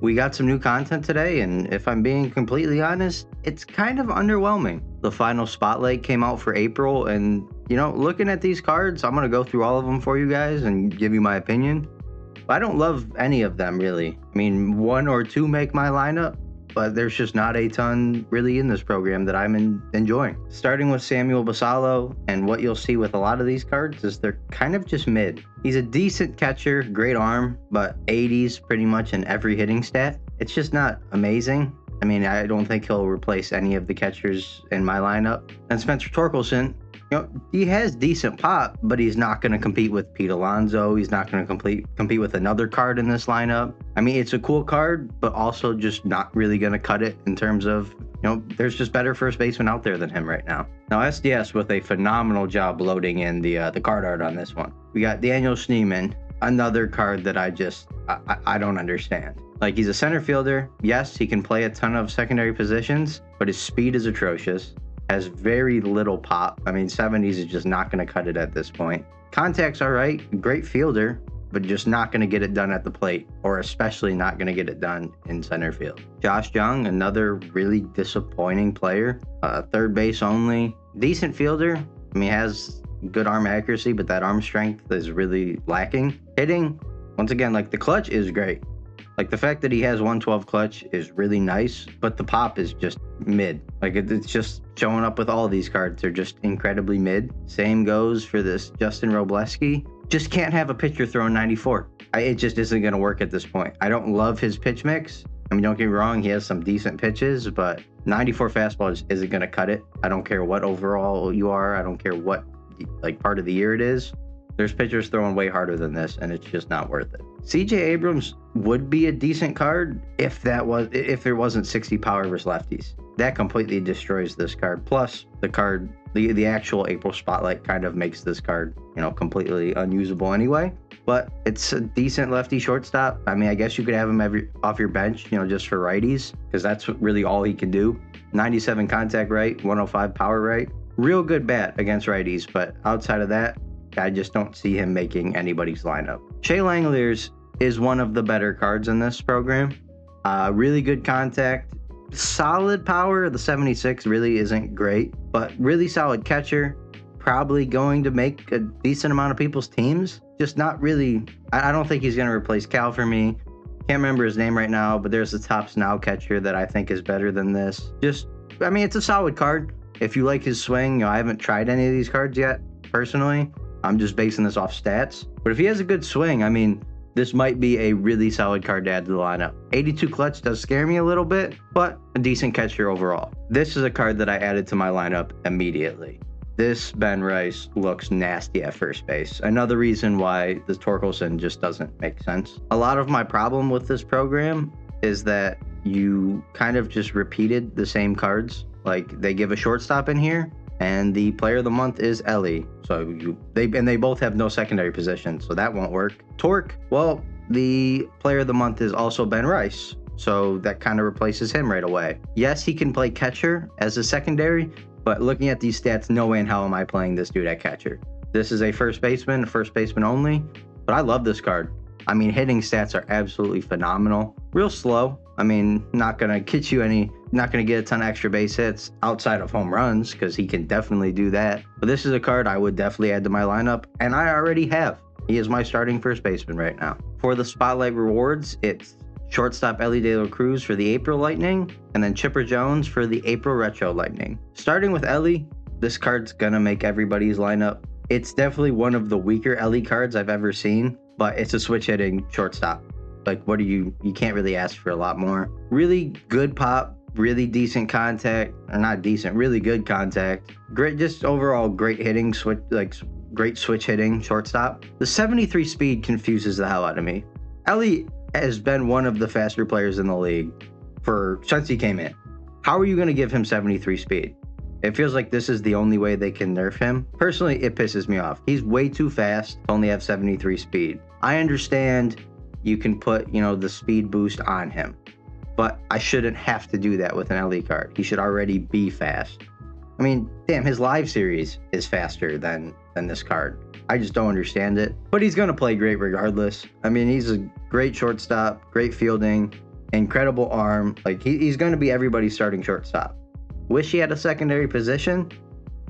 We got some new content today, and if I'm being completely honest, it's kind of underwhelming. The final spotlight came out for April, and looking at these cards, I'm going to go through all of them for you guys and give you my opinion. But I don't love any of them, really. I mean, one or two make my lineup, but there's just not a ton really in this program that I'm enjoying. Starting with Samuel Basallo, and what you'll see with a lot of these cards is they're kind of just mid. He's a decent catcher, great arm, but 80s pretty much in every hitting stat. It's just not amazing. I mean, I don't think he'll replace any of the catchers in my lineup. And Spencer Torkelson, he has decent pop, but he's not going to compete with Pete Alonso. He's not going to compete with another card in this lineup. I mean, it's a cool card, but also just not really going to cut it in terms of, there's just better first basemen out there than him right now. Now, SDS with a phenomenal job loading in the card art on this one. We got Daniel Schneemann, another card that I don't understand. Like, he's a center fielder. Yes, he can play a ton of secondary positions, but his speed is atrocious. Has very little pop. I mean, 70s is just not going to cut it at this point. Contact's all right, great fielder, but just not going to get it done at the plate, or especially not going to get it done in center field. Josh Jung, another really disappointing player. Third base only. Decent fielder. I mean, has good arm accuracy, but that arm strength is really lacking. Hitting, once again, like, the clutch is great. Like, the fact that he has 112 clutch is really nice, but the pop is just mid. Like, it's just showing up with all of these cards. They're just incredibly mid. Same goes for this Justin Robleski. Just can't have a pitcher throwing 94. It just isn't going to work at this point. I don't love his pitch mix. I mean, don't get me wrong, he has some decent pitches, but 94 fastball just isn't going to cut it. I don't care what overall you are. I don't care what part of the year it is. There's pitchers throwing way harder than this, and it's just not worth it. CJ Abrams would be a decent card if there wasn't 60 power versus lefties. That completely destroys this card. Plus, the actual April spotlight kind of makes this card, completely unusable anyway. But it's a decent lefty shortstop. I mean, I guess you could have him off your bench, just for righties, because that's really all he can do. 97 contact right, 105 power right. Real good bat against righties, but outside of that, I just don't see him making anybody's lineup. Shea Langeliers is one of the better cards in this program. Really good contact, solid power. The 76 really isn't great, but really solid catcher. Probably going to make a decent amount of people's teams. Just not really. I don't think he's going to replace Cal for me. Can't remember his name right now, but there's the Topps Now catcher that I think is better than this. It's a solid card. If you like his swing, I haven't tried any of these cards yet, personally. I'm just basing this off stats. But if he has a good swing, I mean, this might be a really solid card to add to the lineup. 82 clutch does scare me a little bit, but a decent catcher overall. This is a card that I added to my lineup immediately. This Ben Rice looks nasty at first base. Another reason why the Torkelson just doesn't make sense. A lot of my problem with this program is that you kind of just repeated the same cards. Like, they give a shortstop in here, and the player of the month is Ellie. So they both have no secondary position, so that won't work. Torque, well, the player of the month is also Ben Rice, so that kind of replaces him right away. Yes, he can play catcher as a secondary, but looking at these stats, no way in hell am I playing this dude at catcher. This is a first baseman only, but I love this card. I mean, hitting stats are absolutely phenomenal. Real slow. I mean, not going to get a ton of extra base hits outside of home runs, because he can definitely do that. But this is a card I would definitely add to my lineup, and I already have. He is my starting first baseman right now. For the spotlight rewards, it's shortstop Ellie De La Cruz for the April Lightning, and then Chipper Jones for the April Retro Lightning. Starting with Ellie, this card's going to make everybody's lineup. It's definitely one of the weaker Ellie cards I've ever seen, but it's a switch hitting shortstop. Like, you can't really ask for a lot more. Really good pop, really decent contact, or not decent, really good contact. Great, just overall great hitting, great switch hitting shortstop. The 73 speed confuses the hell out of me. Ellie has been one of the faster players in the league since he came in. How are you going to give him 73 speed? It feels like this is the only way they can nerf him. Personally, it pisses me off. He's way too fast to only have 73 speed. I understand you can put, the speed boost on him, but I shouldn't have to do that with an LE card. He should already be fast. I mean, damn, his live series is faster than this card. I just don't understand it, but he's going to play great regardless. I mean, he's a great shortstop, great fielding, incredible arm. Like he's going to be everybody's starting shortstop. Wish he had a secondary position.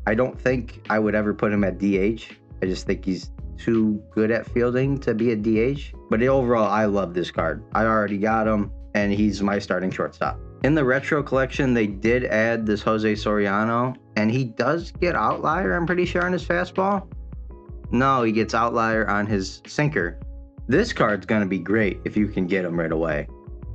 I don't think I would ever put him at DH. I just think he's too good at fielding to be a DH. But overall, I love this card. I already got him, and he's my starting shortstop. In the retro collection, they did add this Jose Soriano, and he does get outlier, I'm pretty sure, on his fastball. No, he gets outlier on his sinker. This card's going to be great if you can get him right away.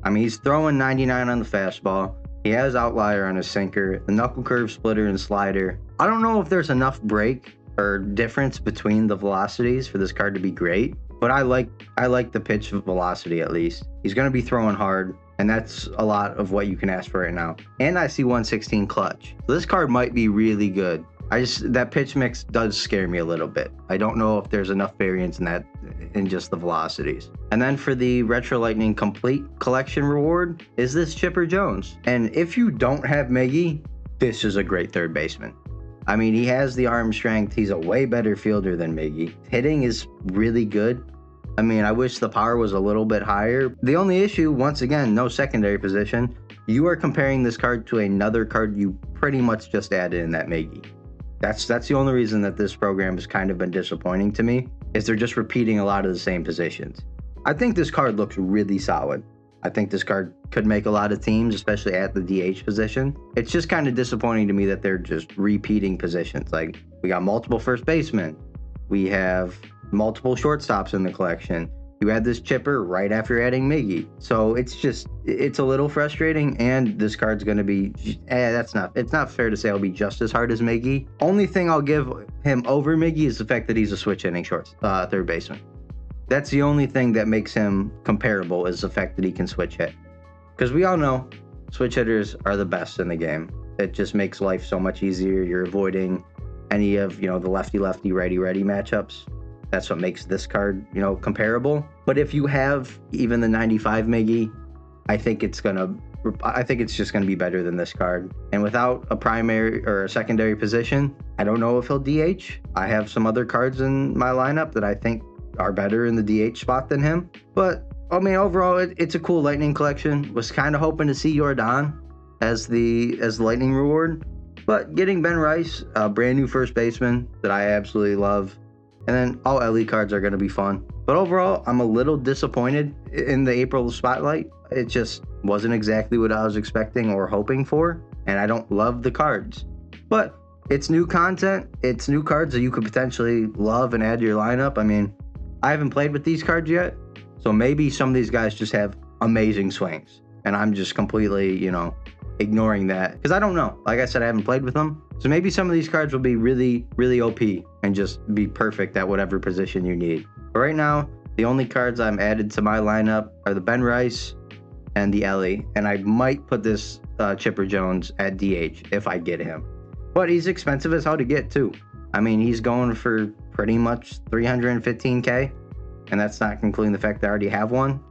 I mean, he's throwing 99 on the fastball. He has outlier on his sinker, the knuckle curve, splitter, and slider. I don't know if there's enough break or difference between the velocities for this card to be great, but I like the pitch velocity at least. He's going to be throwing hard, and that's a lot of what you can ask for right now. And I see 116 clutch. So this card might be really good. That pitch mix does scare me a little bit. I don't know if there's enough variance in that, in just the velocities. And then for the Retro Lightning Complete Collection reward is this Chipper Jones. And if you don't have Miggy, this is a great third baseman. I mean, he has the arm strength. He's a way better fielder than Miggy. Hitting is really good. I mean, I wish the power was a little bit higher. The only issue, once again, no secondary position. You are comparing this card to another card you pretty much just added in that Miggy. That's the only reason that this program has kind of been disappointing to me, is they're just repeating a lot of the same positions. I think this card looks really solid. I think this card could make a lot of teams, especially at the DH position. It's just kind of disappointing to me that they're just repeating positions. Like, we got multiple first basemen. We have multiple shortstops in the collection. You add this Chipper right after adding Miggy. So it's a little frustrating, and this card's going to be, it's not fair to say it'll be just as hard as Miggy. Only thing I'll give him over Miggy is the fact that he's a switch hitting third baseman. That's the only thing that makes him comparable, is the fact that he can switch hit. Because we all know switch hitters are the best in the game. It just makes life so much easier. You're avoiding any of, the lefty-lefty, righty-righty matchups. That's what makes this card, comparable. But if you have even the 95 Miggy, I think it's just gonna be better than this card. And without a primary or a secondary position, I don't know if he'll DH. I have some other cards in my lineup that I think are better in the DH spot than him. But I mean, overall, it's a cool Lightning collection. Was kind of hoping to see Jordan as the Lightning reward, but getting Ben Rice, a brand new first baseman that I absolutely love. And then all LE cards are going to be fun. But overall, I'm a little disappointed in the April Spotlight. It just wasn't exactly what I was expecting or hoping for. And I don't love the cards. But it's new content. It's new cards that you could potentially love and add to your lineup. I mean, I haven't played with these cards yet. So maybe some of these guys just have amazing swings. And I'm just completely, ignoring that. Because I don't know. Like I said, I haven't played with them. So maybe some of these cards will be really, really OP and just be perfect at whatever position you need. But right now, the only cards I'm added to my lineup are the Ben Rice and the Ellie. And I might put this Chipper Jones at DH if I get him. But he's expensive as hell to get too. I mean, he's going for pretty much $315K. And that's not including the fact that I already have one.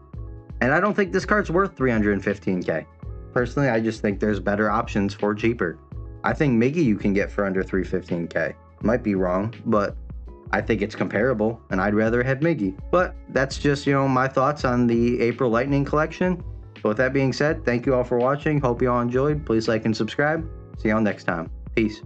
And I don't think this card's worth $315K. Personally, I just think there's better options for cheaper. I think Miggy you can get for under $315K. Might be wrong, but I think it's comparable, and I'd rather have Miggy. But that's just, my thoughts on the April Lightning collection. But with that being said, thank you all for watching. Hope you all enjoyed. Please like and subscribe. See y'all next time. Peace.